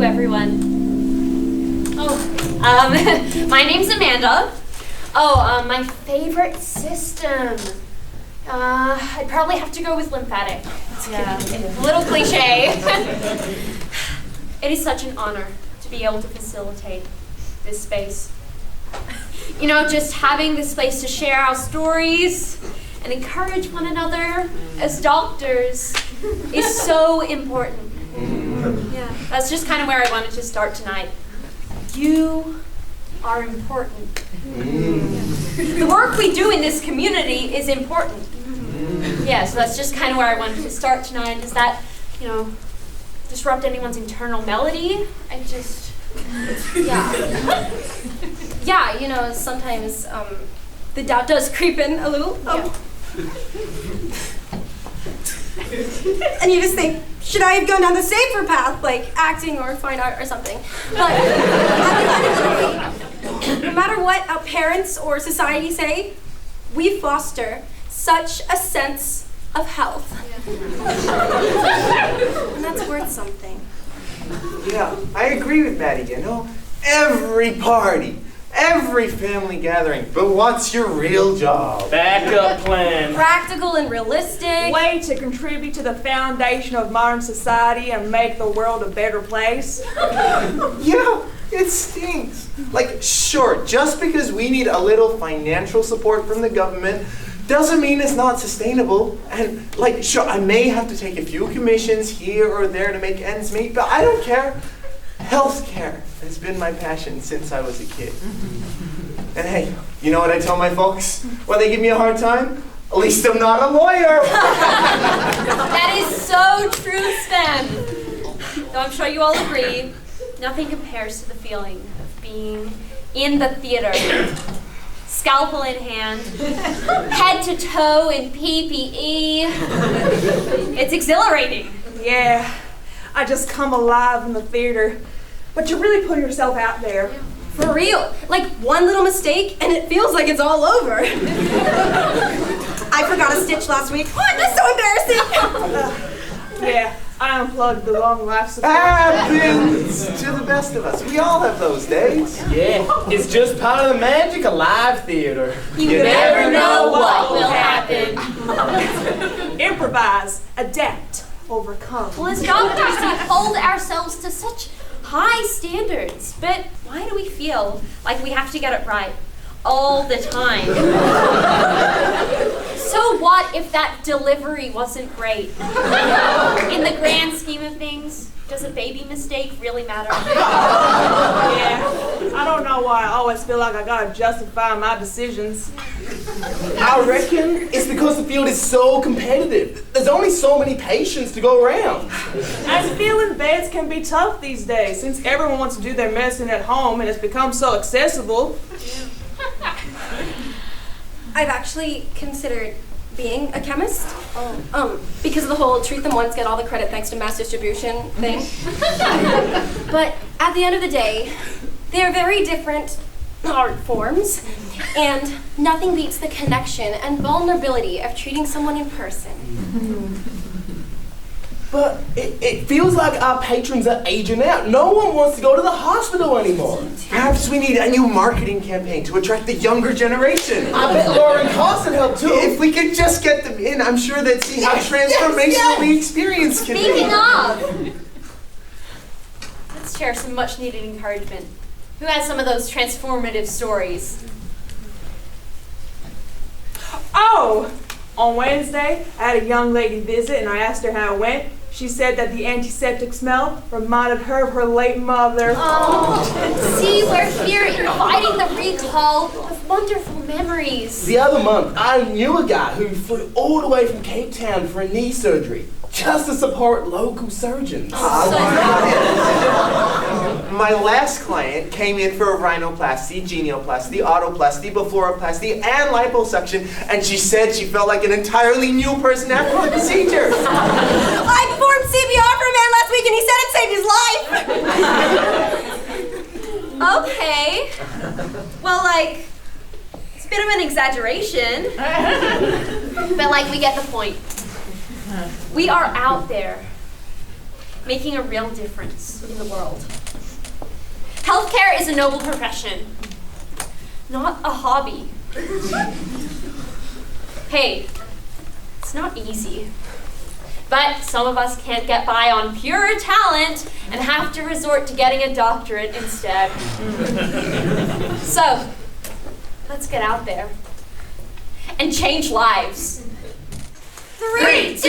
you, everyone. My name's Amanda. My favorite system. I'd probably have to go with lymphatic. Yeah, a little cliche. It is such an honor to be able to facilitate this space. You know, just having this place to share our stories and encourage one another as doctors is so important. Yeah, that's just kind of where I wanted to start tonight. You are important. The work we do in this community is important. Yeah, so that's just kind of where I wanted to start tonight. Does that, disrupt anyone's internal melody? Yeah, sometimes the doubt does creep in a little. And you just think, should I have gone down the safer path, like acting or fine art or something? But at the end of the day, no matter what our parents or society say, we foster such a sense of health. And that's worth something. Yeah, I agree with Maddie, Every party, every family gathering, but what's your real job? Backup plan. Practical and realistic. Way to contribute to the foundation of modern society and make the world a better place. Yeah, it stinks. Sure, just because we need a little financial support from the government doesn't mean it's not sustainable. And sure, I may have to take a few commissions here or there to make ends meet, but I don't care. Healthcare has been my passion since I was a kid. And hey, you know what I tell my folks when they give me a hard time? At least I'm not a lawyer. That is so true, Sven. Though I'm sure you all agree, nothing compares to the feeling of being in the theater. Scalpel in hand, head to toe in PPE. It's exhilarating. Yeah, I just come alive in the theater. But you really put yourself out there. For real. One little mistake and it feels like it's all over. I forgot a stitch last week. Oh, that's so embarrassing. Yeah, I unplugged the long life support. Happens to the best of us. We all have those days. Yeah, it's just part of the magic of live theater. You never know what will happen. Improvise, adapt, overcome. Well, as doctors, we hold ourselves to such high standards, but why do we feel like we have to get it right all the time? So what if that delivery wasn't great? In the grand scheme of things, does a baby mistake really matter? Yeah, I don't know why I always feel like I gotta justify my decisions. I reckon it's because the field is so competitive. There's only so many patients to go around. As filling beds can be tough these days, since everyone wants to do their medicine at home and it's become so accessible. I've actually considered being a chemist, because of the whole treat them once, get all the credit thanks to mass distribution thing. But at the end of the day, they're very different art forms, and nothing beats the connection and vulnerability of treating someone in person. But it feels like our patrons are aging out. No one wants to go to the hospital anymore. Perhaps we need a new marketing campaign to attract the younger generation. I bet lowering costs would help too. If we could just get them in, I'm sure they'd see how transformational the experience can be. Speaking of, let's share some much needed encouragement. Who has some of those transformative stories? Oh! On Wednesday, I had a young lady visit and I asked her how it went. She said that the antiseptic smell reminded her of her late mother. Oh, see, we're here inviting the recall of wonderful memories. The other month, I knew a guy who flew all the way from Cape Town for a knee surgery, just to support local surgeons. My last client came in for a rhinoplasty, genioplasty, autoplasty, blepharoplasty, and liposuction, and she said she felt like an entirely new person after the procedure. I performed CPR for a man last week and he said it saved his life! Okay. Well, it's a bit of an exaggeration, but we get the point. We are out there making a real difference in the world. Healthcare is a noble profession, not a hobby. Hey, it's not easy. But some of us can't get by on pure talent and have to resort to getting a doctorate instead. So, let's get out there and change lives. 3, 2,